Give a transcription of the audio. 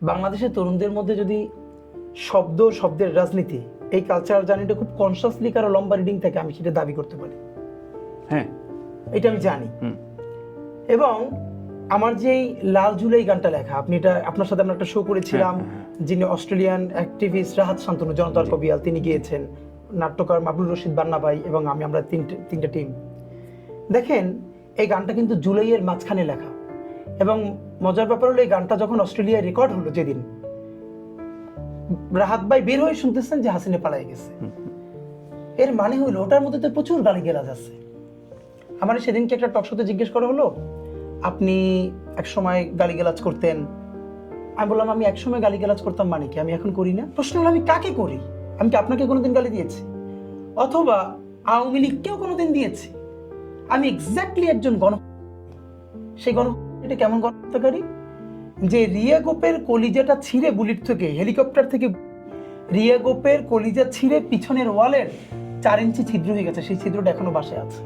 বাংলাদেশের তরুণদের মধ্যে যদি শব্দের রাজনীতি, এই কালচার জার্নিটা খুব কনসিয়াসলি কারো লম্বা রিডিং থেকে, আমি সেটা দাবি করতে পারি। হ্যাঁ, এটা আমি জানি। এবং আমার যেই লাল জুলাই গানটা লেখা, আপনি এটা আপনার সাথে আমরা একটা শো করেছিলাম, যিনি অস্ট্রেলিয়ান অ্যাক্টিভিস্ট রাহাত শান্তনু, জনতার কবিয়াল, তিনি গিয়েছেন, নাট্যকার মাবলুর রশিদ বান্না ভাই এবং আমরা তিনটা টিম। দেখেন, এই গানটা কিন্তু জুলাইয়ের মাঝখানে লেখা, এবং মজার ব্যাপার হলো এই গানটা যখন অস্ট্রেলিয়ায় রেকর্ড হলো, যেদিন রাহাত ভাই বের হয়ে শুনতেছেন যে হাসিনা পালাই গেছে, এর মানে হলো ওটার মধ্যে তো প্রচুর গালিগালাজ আছে। আমার সেদিনকে একটা টক শোতে জিজ্ঞেস করা হলো, আপনি এক সময় গালিগালাজ করতেন। আমি বললাম, আমি এক সময় গালিগালাজ করতাম মানে কি, আমি এখন করি না? প্রশ্ন হলো, আমি কাকে করি? আমি কি আপনাকে কোনোদিন গালি দিয়েছি, অথবা আওয়ামী লীগকেও কোনোদিন দিয়েছি? আমি এক্স্যাক্টলি একজন সেই এটা কেমন গণহত্যাকারী, যে রিয়া গোপের কলিজাটা ছিঁড়ে, বুলেট থেকে, হেলিকপ্টার থেকে রিয়া গোপের কলিজা ছিঁড়ে পিছনের ওয়ালের 4 ইঞ্চি ছিদ্র হয়ে গেছে, সেই ছিদ্রটা এখনো বাসায় আছে।